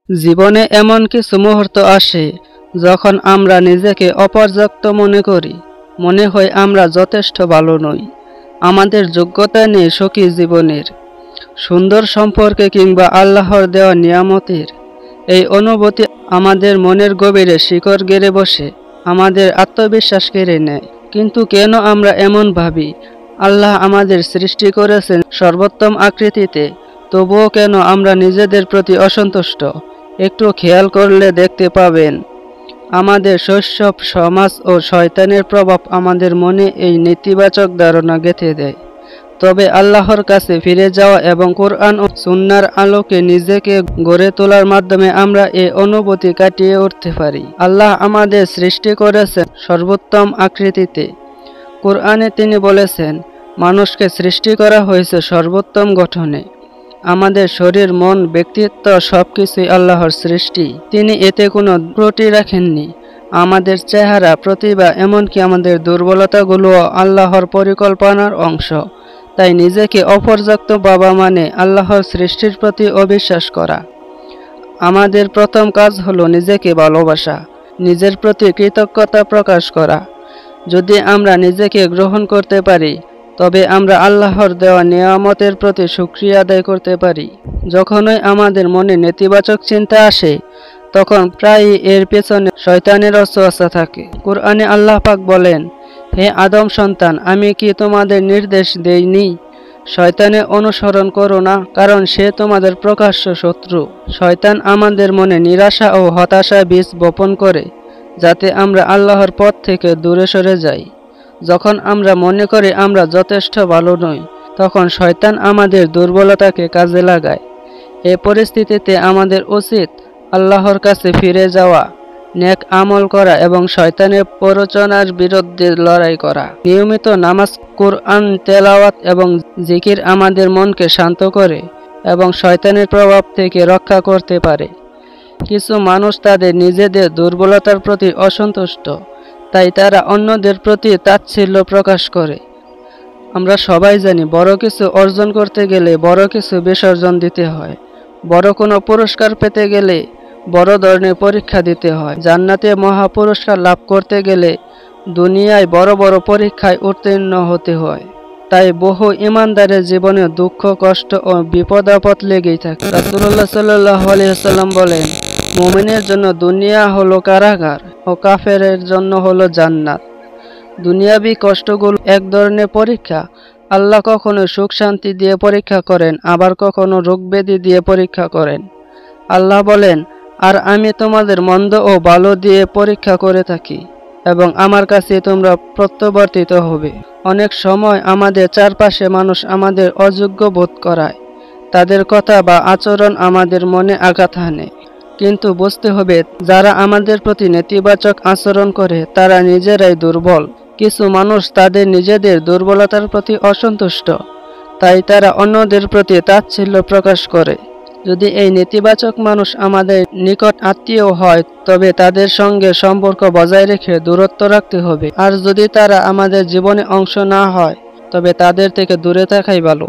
জীবনে এমন কিছু মুহূর্ত আসে যখন আমরা নিজেকে অপর্যাপ্ত মনে করি, মনে হয় আমরা যথেষ্ট ভালো নই, আমাদের যোগ্যতা নেই সুখী জীবনের, সুন্দর সম্পর্কে কিংবা আল্লাহর দেওয়া নিয়ামতের। এই অনুভূতি আমাদের মনের গভীরে শিকড় গেড়ে বসে, আমাদের আত্মবিশ্বাস কেড়ে নেয়। কিন্তু কেন আমরা এমন ভাবি? আল্লাহ আমাদের সৃষ্টি করেছেন সর্বোত্তম আকৃতিতে, তবুও কেন আমরা নিজেদের প্রতি অসন্তুষ্ট? একটু খেয়াল করলে দেখতে পাবেন আমাদের শৈশব, সমাজ ও শয়তানের প্রভাব আমাদের মনে এই নেতিবাচক ধারণা গেঁথে দেয়। তবে আল্লাহর কাছে ফিরে যাওয়া এবং কোরআন ও সুন্নাহর আলোকে নিজেকে গড়ে তোলার মাধ্যমে আমরা এই অনুভূতি কাটিয়ে উঠতে পারি। আল্লাহ আমাদের সৃষ্টি করেছেন সর্বোত্তম আকৃতিতে। কোরআনে তিনি বলেছেন, মানুষকে সৃষ্টি করা হয়েছে সর্বোত্তম গঠনে। আমাদের শরীর, মন, ব্যক্তিত্ব সবকিছুই আল্লাহর সৃষ্টি। তিনি এতে কোনো ত্রুটি রাখেননি। আমাদের চেহারা, প্রতিভা, এমনকি আমাদের দুর্বলতাগুলোও আল্লাহর পরিকল্পনার অংশ। তাই নিজেকে অপর্যাপ্ত ভাবা মানে আল্লাহর সৃষ্টির প্রতি অবিশ্বাস করা। আমাদের প্রথম কাজ হলো নিজেকে ভালোবাসা, নিজের প্রতি কৃতজ্ঞতা প্রকাশ করা। যদি আমরা নিজেকে গ্রহণ করতে পারি, তবে আমরা আল্লাহর দেওয়া নিয়ামতের প্রতি শুকরিয়া আদায় করতে পারি। যখনই আমাদের মনে নেতিবাচক চিন্তা আসে, তখন প্রায়ই এর পেছনে শয়তানের ওয়াসওয়াসা থাকে। কুরআনে আল্লাহ পাক বলেন, হে আদম সন্তান, আমি কি তোমাদের নির্দেশ দেইনি? শয়তানের অনুসরণ করো না, কারণ সে তোমাদের প্রকাশ্য শত্রু। শয়তান আমাদের মনে নিরাশা ও হতাশা বীজ বপন করে, যাতে আমরা আল্লাহর পথ থেকে দূরে সরে যাই। যখন আমরা মনে করি আমরা যথেষ্ট ভালো নই, তখন শয়তান আমাদের দুর্বলতাকে কাজে লাগায়। এই পরিস্থিতিতে আমাদের উচিত আল্লাহর কাছে ফিরে যাওয়া, নেক আমল করা এবং শয়তানের প্ররোচনার বিরুদ্ধে লড়াই করা। নিয়মিত নামাজ, কুরআন তেলাওয়াত এবং জিকির আমাদের মনকে শান্ত করে এবং শয়তানের প্রভাব থেকে রক্ষা করতে পারে। কিছু মানুষ তাদের নিজেদের দুর্বলতার প্রতি অসন্তুষ্ট, তাই তারা অন্যদের প্রতি তাচ্ছিল্য প্রকাশ করে। আমরা সবাই জানি, বড় কিছু অর্জন করতে গেলে বড় কিছু বিসর্জন দিতে হয়। বড় কোনো পুরস্কার পেতে গেলে বড় ধরনের পরীক্ষা দিতে হয়। জান্নাতে মহা পুরস্কার লাভ করতে গেলে দুনিয়ায় বড় বড় পরীক্ষায় উত্তীর্ণ হতে হয়। তাই বহু ইমানদারের জীবনে দুঃখ, কষ্ট ও বিপদ আপদ লেগেই থাকে। রাসূলুল্লাহ সাল্লাল্লাহু আলাইহি ওয়াসাল্লাম বলেন, মুমিনের জন্য দুনিয়া হলো কারাগার ও কাফেরের জন্য হলো জান্নাত। দুনিয়াবি কষ্টগুলো এক ধরনের পরীক্ষা। আল্লাহ কখনো সুখ শান্তি দিয়ে পরীক্ষা করেন, আবার কখনো রোগ ব্যাধি দিয়ে পরীক্ষা করেন। আল্লাহ বলেন, আর আমি তোমাদের মন্দ ও ভালো দিয়ে পরীক্ষা করে থাকি এবং আমার কাছে তোমরা প্রত্যাবর্তিত হবে। অনেক সময় আমাদের চারপাশে মানুষ আমাদের অযোগ্য বোধ করায়। তাদের কথা বা আচরণ আমাদের মনে আঘাত হানে। কিন্তু বুঝতে হবে, যারা আমাদের প্রতি নেতিবাচক আচরণ করে তারা নিজেরাই দুর্বল। কিছু মানুষ তাদের নিজেদের দুর্বলতার প্রতি অসন্তুষ্ট, তাই তারা অন্যদের প্রতি তাচ্ছিল্য প্রকাশ করে। যদি এই নেতিবাচক মানুষ আমাদের নিকট আত্মীয় হয়, তবে তাদের সঙ্গে সম্পর্ক বজায় রেখে দূরত্ব রাখতে হবে। আর যদি তারা আমাদের জীবনে অংশ না হয়, তবে তাদের থেকে দূরে থাকাই ভালো।